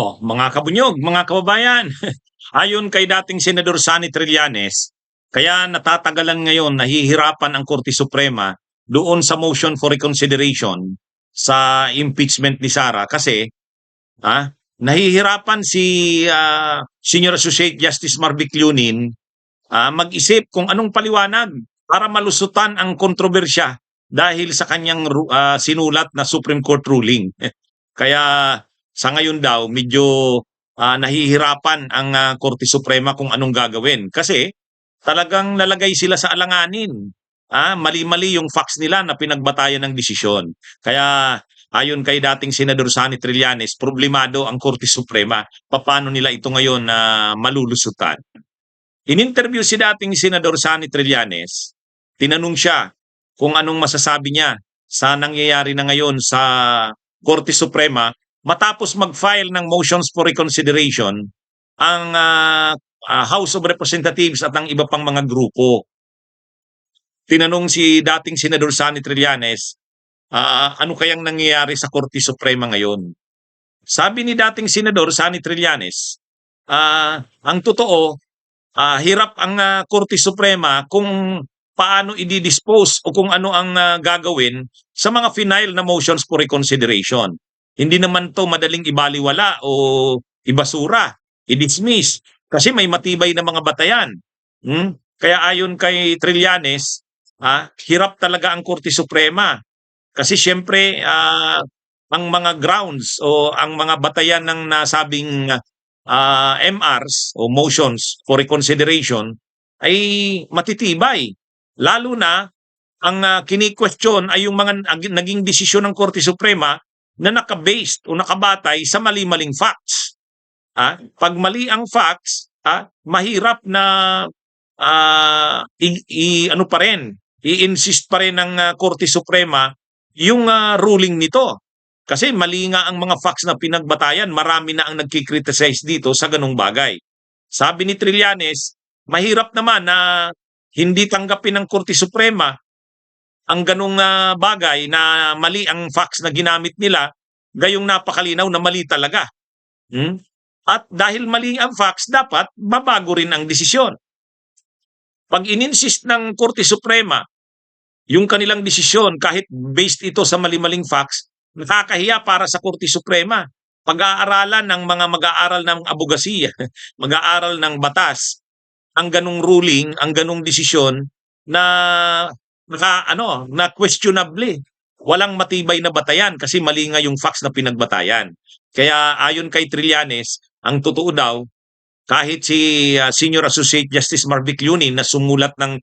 Mga kabunyog, mga kababayan, ayon kay dating Senador Sani Trillanes, kaya natatagalan ngayon, nahihirapan ang Korte Suprema doon sa motion for reconsideration sa impeachment ni Sara kasi nahihirapan si Senior Associate Justice Marvic Lunin mag-isip kung anong paliwanag para malusutan ang kontrobersya dahil sa kanyang sinulat na Supreme Court ruling. Kaya sa ngayon daw, medyo nahihirapan ang Korte Suprema kung anong gagawin. Kasi talagang lalagay sila sa alanganin. Mali-mali yung facts nila na pinagbatayan ng desisyon. Kaya ayon kay dating Senador Sani Trillanes, problemado ang Korte Suprema. Paano nila ito ngayon malulusutan? In-interview si dating Senador Sani Trillanes, tinanong siya kung anong masasabi niya sa nangyayari na ngayon sa Korte Suprema matapos mag-file ng motions for reconsideration ang House of Representatives at ang iba pang mga grupo. Tinanong si dating Senador Sani Trillanes, ano kayang nangyayari sa Korte Suprema ngayon? Sabi ni dating Senador Sani Trillanes, ang totoo, hirap ang Korte Suprema kung paano i-dispose o kung ano ang gagawin sa mga final na motions for reconsideration. Hindi naman to madaling ibaliwala o ibasura, i-dismiss kasi may matibay na mga batayan. Kaya ayon kay Trillanes, hirap talaga ang Korte Suprema kasi siyempre ang mga grounds o ang mga batayan ng nasabing MRs o motions for reconsideration ay matitibay. Lalo na ang kini-question ay yung mga naging desisyon ng Korte Suprema na naka-based o nakabatay sa mali-maling facts. Pag mali ang facts, mahirap na i-insist pa rin ng Korte Suprema yung ruling nito. Kasi mali nga ang mga facts na pinagbatayan, marami na ang nagkikriticize dito sa ganung bagay. Sabi ni Trillanes, mahirap naman na hindi tanggapin ng Korte Suprema ang ganung bagay na mali ang facts na ginamit nila, gayong napakalinaw na mali talaga. At dahil mali ang facts, dapat babago rin ang desisyon. Pag ininsist ng Korte Suprema yung kanilang desisyon kahit based ito sa mali-maling facts, nakakahiya para sa Korte Suprema. Pag-aaralan ng mga mag-aaral ng abogasiya, mag-aaral ng batas, ang ganung ruling, ang ganung desisyon na questionably walang matibay na batayan kasi mali nga yung facts na pinagbatayan. Kaya ayon kay Trillanes, ang totoo daw kahit si Senior Associate Justice Marvic Lunin na sumulat ng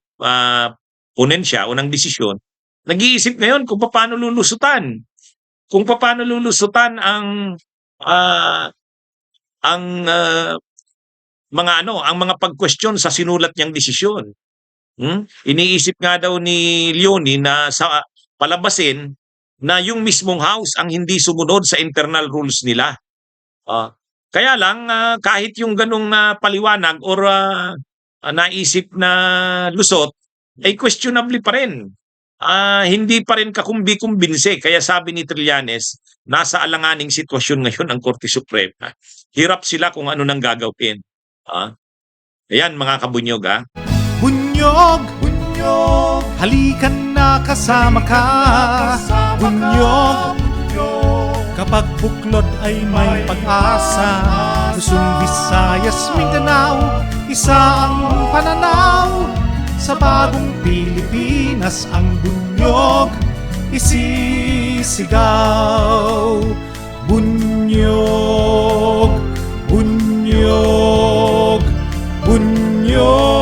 ponensya o ng desisyon, nag-iisip ngayon kung paano lulusutan. Kung paano lulusutan ang mga pag-question sa sinulat niyang desisyon. Iniisip nga daw ni Leonie na sa palabasin na yung mismong house ang hindi sumunod sa internal rules nila. Kaya lang kahit yung ganung paliwanag or naisip na lusot ay questionably pa rin. Hindi pa rin kakumbi-kumbinse. Kaya sabi ni Trillanes, nasa alanganing sitwasyon ngayon ang Korte Suprema. Hirap sila kung ano nang gagawin. Ayan mga kabunyog. Bunyog, bunyog, halikan na kasama ka. Bunyog, kapag buklod ay may pag-asa. Luzon, Visayas, Mindanao, isa ang pananaw. Sa bagong Pilipinas ang bunyog isisigaw. Bunyog, bunyog, bunyog.